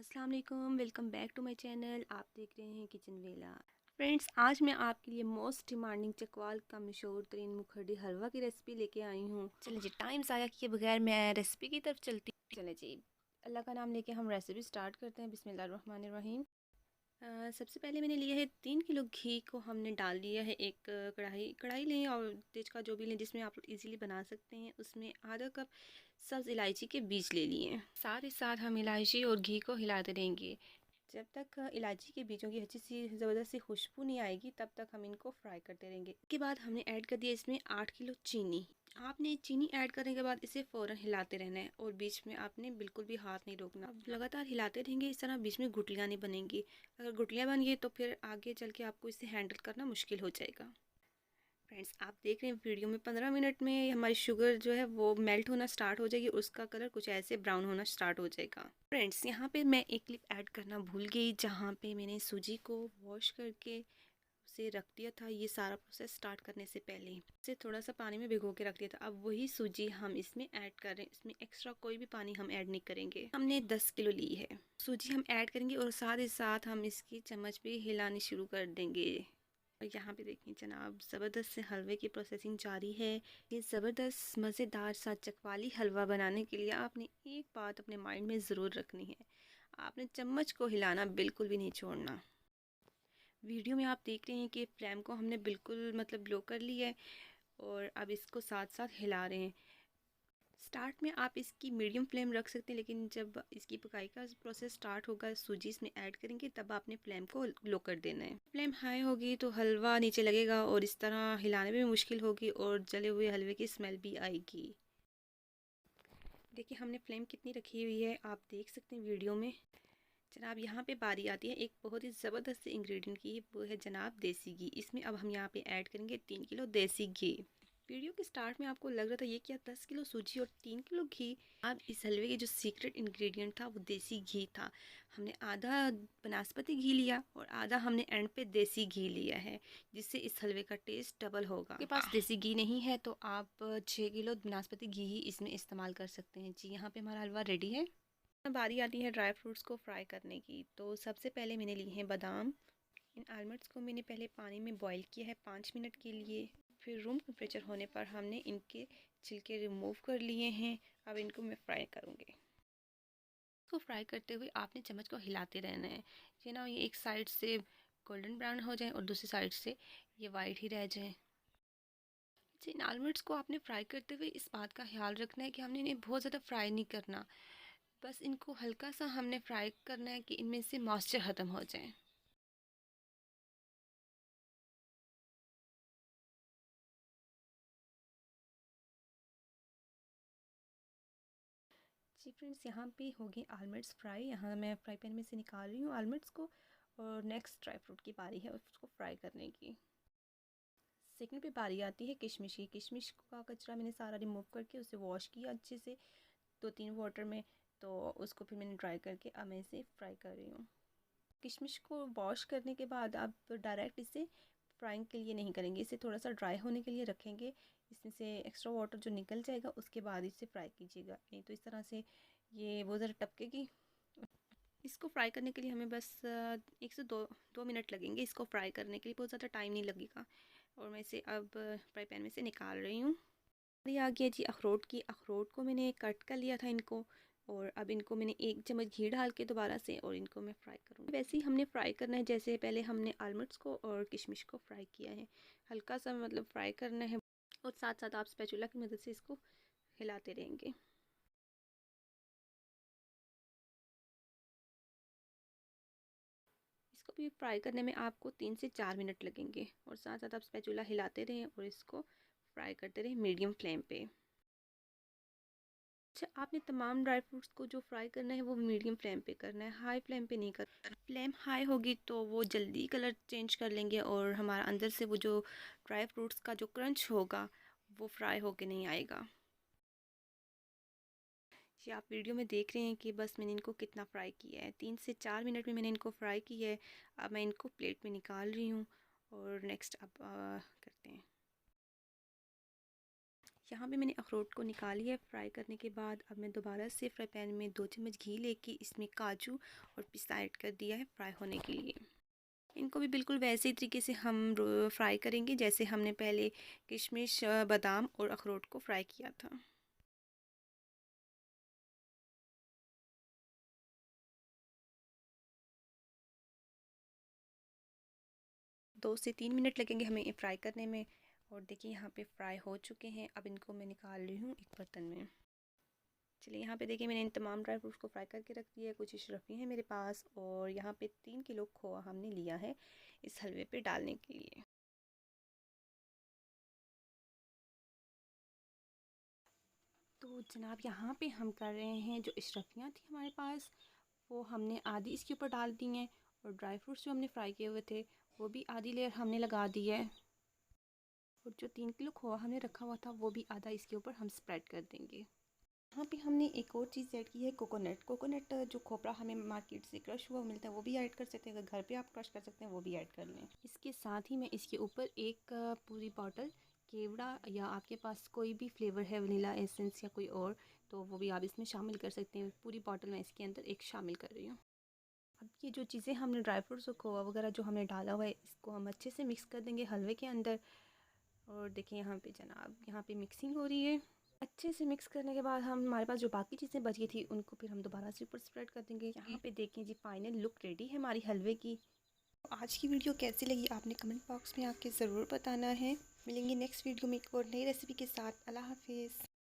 अस्सलाम वालेकुम, welcome back to my channel. आप देख रहे हैं किचन वेला। फ्रेंड्स, आज मैं आपके लिए मोस्ट डिमांडिंग चकवाल का मशहूर तरीन मुखर्डी हलवा की रेसिपी लेके आई हूँ। चलें जी, टाइम ज़ाया किए बगैर मैं रेसिपी की तरफ चलती हूँ। चलें जी, अल्लाह का नाम लेके हम रेसिपी स्टार्ट करते हैं। बिस्मिल्लाहिर्रहमानिर्रहीम। सबसे पहले मैंने लिया है 3 किलो घी को हमने डाल दिया है एक कढ़ाई लें और तेज का जो भी लें जिसमें आप इजीली बना सकते हैं। उसमें आधा कप सब्ज़ इलायची के बीज ले लिए हैं। साथ ही साथ हम इलायची और घी को हिलाते रहेंगे जब तक इलायची के बीजों की अच्छी सी ज़बरदस्त सी खुशबू नहीं आएगी, तब तक हम इनको फ्राई करते रहेंगे। इसके बाद हमने ऐड कर दिया इसमें 8 किलो चीनी। आपने चीनी ऐड करने के बाद इसे फ़ौरन हिलाते रहना है और बीच में आपने बिल्कुल भी हाथ नहीं रोकना। अब लगातार हिलाते रहेंगे, इस तरह बीच में गुठलियाँ नहीं बनेंगी। अगर गुठलियाँ बन गई तो फिर आगे चल के आपको इसे हैंडल करना मुश्किल हो जाएगा। फ्रेंड्स, आप देख रहे हैं वीडियो में 15 मिनट में हमारी शुगर जो है वो मेल्ट होना स्टार्ट हो जाएगी, उसका कलर कुछ ऐसे ब्राउन होना स्टार्ट हो जाएगा। फ्रेंड्स, यहाँ पे मैं एक क्लिप ऐड करना भूल गई, जहाँ पे मैंने सूजी को वॉश करके उसे रख दिया था। ये सारा प्रोसेस स्टार्ट करने से पहले इसे थोड़ा सा पानी में भिगो के रख दिया था। अब वही सूजी हम इसमें ऐड कर रहे हैं। इसमें एक्स्ट्रा कोई भी पानी हम ऐड नहीं करेंगे। हमने 10 किलो ली है सूजी, हम ऐड करेंगे और साथ ही साथ हम इसकी चम्मच भी हिलानी शुरू कर देंगे। और यहाँ पे देखिए जनाब, ज़बरदस्त से हलवे की प्रोसेसिंग जारी है। ये ज़बरदस्त मज़ेदार सा चकवाली हलवा बनाने के लिए आपने एक बात अपने माइंड में ज़रूर रखनी है, आपने चम्मच को हिलाना बिल्कुल भी नहीं छोड़ना। वीडियो में आप देख रहे हैं कि फ्लेम को हमने बिल्कुल लो कर लिया है और अब इसको साथ साथ हिला रहे हैं। स्टार्ट में आप इसकी मीडियम फ्लेम रख सकते हैं, लेकिन जब इसकी पकाई का प्रोसेस स्टार्ट होगा, सूजी इसमें ऐड करेंगे, तब आपने फ्लेम को लो कर देना है। फ्लेम हाई होगी तो हलवा नीचे लगेगा और इस तरह हिलाने में भी मुश्किल होगी और जले हुए हलवे की स्मेल भी आएगी। देखिए हमने फ्लेम कितनी रखी हुई है, आप देख सकते हैं वीडियो में। जनाब, यहाँ पे बारी आती है एक बहुत ही ज़बरदस्त इंग्रेडिएंट की, वो है जनाब देसी घी। इसमें अब हम यहाँ पे ऐड करेंगे 3 किलो देसी घी। वीडियो के स्टार्ट में आपको लग रहा था ये क्या, 10 किलो सूजी और 3 किलो घी। अब इस हलवे की जो सीक्रेट इंग्रेडिएंट था वो देसी घी था। हमने आधा बनास्पति घी लिया और आधा हमने एंड पे देसी घी लिया है, जिससे इस हलवे का टेस्ट डबल होगा। आपके पास देसी घी नहीं है तो आप 6 किलो बनास्पति घी ही इसमें इस्तेमाल कर सकते हैं। जी, यहाँ पे हमारा हलवा रेडी है। अब बारी आती है ड्राई फ्रूट्स को फ्राई करने की। तो सबसे पहले मैंने लिए हैं बादाम। इन आलमंड्स को मैंने पहले पानी में बॉईल किया है 5 मिनट के लिए। फिर रूम टेम्परेचर होने पर हमने इनके छिलके रिमूव कर लिए हैं। अब इनको मैं फ्राई करूँगी। इसको फ्राई करते हुए आपने चम्मच को हिलाते रहना है, ये ना ये एक साइड से गोल्डन ब्राउन हो जाए और दूसरी साइड से ये वाइट ही रह जाए। इन आलमंड्स को आपने फ्राई करते हुए इस बात का ख्याल रखना है कि हमने इन्हें बहुत ज़्यादा फ्राई नहीं करना, बस इनको हल्का सा हमने फ्राई करना है कि इनमें से मॉइस्चर ख़त्म हो जाए। जी फ्रेंड्स, यहाँ पे हो गए आलमंड्स फ्राई। यहाँ मैं फ्राई पैन में से निकाल रही हूँ आलमंड्स को और नेक्स्ट ड्राई फ्रूट की बारी है उसको फ्राई करने की। सेकंड पे बारी आती है किशमिश की। किशमिश का कचरा मैंने सारा रिमूव करके उसे वॉश किया अच्छे से 2-3 वाटर में, तो उसको फिर मैंने ड्राई करके अब मैं इसे फ्राई कर रही हूँ। किशमिश को वॉश करने के बाद आप डायरेक्ट इसे फ्राइंग के लिए नहीं करेंगे, इसे थोड़ा सा ड्राई होने के लिए रखेंगे। इसमें से एक्स्ट्रा वाटर जो निकल जाएगा उसके बाद इसे फ्राई कीजिएगा, नहीं तो इस तरह से ये बहुत ज़्यादा टपकेगी। इसको फ्राई करने के लिए हमें बस 1 से 2 मिनट लगेंगे इसको फ्राई करने के लिए, बहुत ज़्यादा टाइम नहीं लगेगा। और मैं इसे अब फ्राई पैन में से निकाल रही हूँ। ये आ गया जी अखरोट की। अखरोट को मैंने कट कर लिया था इनको, और अब इनको मैंने 1 चम्मच घी डाल के दोबारा से और इनको मैं फ्राई करूँगी। वैसे ही हमने फ्राई करना है जैसे पहले हमने आलमंड्स को और किशमिश को फ्राई किया है। हल्का सा फ्राई करना है और साथ साथ आप स्पैचुला की मदद से इसको हिलाते रहेंगे। इसको भी फ्राई करने में आपको 3 से 4 मिनट लगेंगे और साथ साथ आप स्पैचुला हिलाते रहें और इसको फ्राई करते रहें मीडियम फ्लेम पे। अच्छा, आपने तमाम ड्राई फ्रूट्स को जो फ्राई करना है वो मीडियम फ्लेम पे करना है, हाई फ्लेम पे नहीं करना। फ्लेम हाई होगी तो वो जल्दी कलर चेंज कर लेंगे और हमारा अंदर से वो जो ड्राई फ्रूट्स का जो क्रंच होगा वो फ्राई होके नहीं आएगा। ये आप वीडियो में देख रहे हैं कि बस मैंने इनको कितना फ्राई किया है, 3 से 4 मिनट में मैंने इनको फ्राई किया है। अब मैं इनको प्लेट में निकाल रही हूँ और नेक्स्ट अब करते हैं। यहाँ पे मैंने अखरोट को निकाल लिया है फ्राई करने के बाद। अब मैं दोबारा से फ्राई पैन में 2 चम्मच घी लेके इसमें काजू और पिस्ता ऐड कर दिया है फ्राई होने के लिए। इनको भी बिल्कुल वैसे ही तरीके से हम फ्राई करेंगे जैसे हमने पहले किशमिश, बादाम और अखरोट को फ्राई किया था। 2 से 3 मिनट लगेंगे हमें ये फ्राई करने में। और देखिए यहाँ पे फ्राई हो चुके हैं। अब इनको मैं निकाल रही हूँ एक बर्तन में। चलिए यहाँ पे देखिए मैंने इन तमाम ड्राई फ्रूट्स को फ्राई करके रख दिया है। कुछ अशरफी है मेरे पास और यहाँ पे 3 किलो खोआ हमने लिया है इस हलवे पे डालने के लिए। तो जनाब यहाँ पे हम कर रहे हैं, जो अशरफियाँ थी हमारे पास वो हमने आधी इसके ऊपर डाल दी हैं और ड्राई फ्रूट्स जो हमने फ्राई किए हुए थे वो भी आधी लेयर हमने लगा दी है। और जो 3 किलो खोआ हमने रखा हुआ था वो भी आधा इसके ऊपर हम स्प्रेड कर देंगे। यहाँ पे हमने एक और चीज़ ऐड की है, कोकोनट। कोकोनट जो खोपरा हमें मार्केट से क्रश हुआ मिलता है वो भी ऐड कर सकते हैं। अगर घर पे आप क्रश कर सकते हैं वो भी ऐड कर लें। इसके साथ ही मैं इसके ऊपर एक पूरी बॉटल केवड़ा या आपके पास कोई भी फ्लेवर है, वनीला एसेंस या कोई और, तो वो भी आप इसमें शामिल कर सकते हैं। पूरी बॉटल मैं इसके अंदर एक शामिल कर रही हूँ। अब ये जो चीज़ें हमने ड्राई फ्रूट्स और खोआ वगैरह जो हमने डाला हुआ है इसको हम अच्छे से मिक्स कर देंगे हलवे के अंदर। और देखिए यहाँ पे जनाब यहाँ पे मिक्सिंग हो रही है। अच्छे से मिक्स करने के बाद हम हमारे पास जो बाकी चीज़ें बची थी उनको फिर हम दोबारा से ऊपर स्प्रेड कर देंगे। यहाँ पे देखें जी फाइनल लुक रेडी है हमारी हलवे की। तो आज की वीडियो कैसी लगी आपने कमेंट बॉक्स में आके ज़रूर बताना है। मिलेंगे नेक्स्ट वीडियो में एक और नई रेसिपी के साथ। अल्लाह हाफिज़।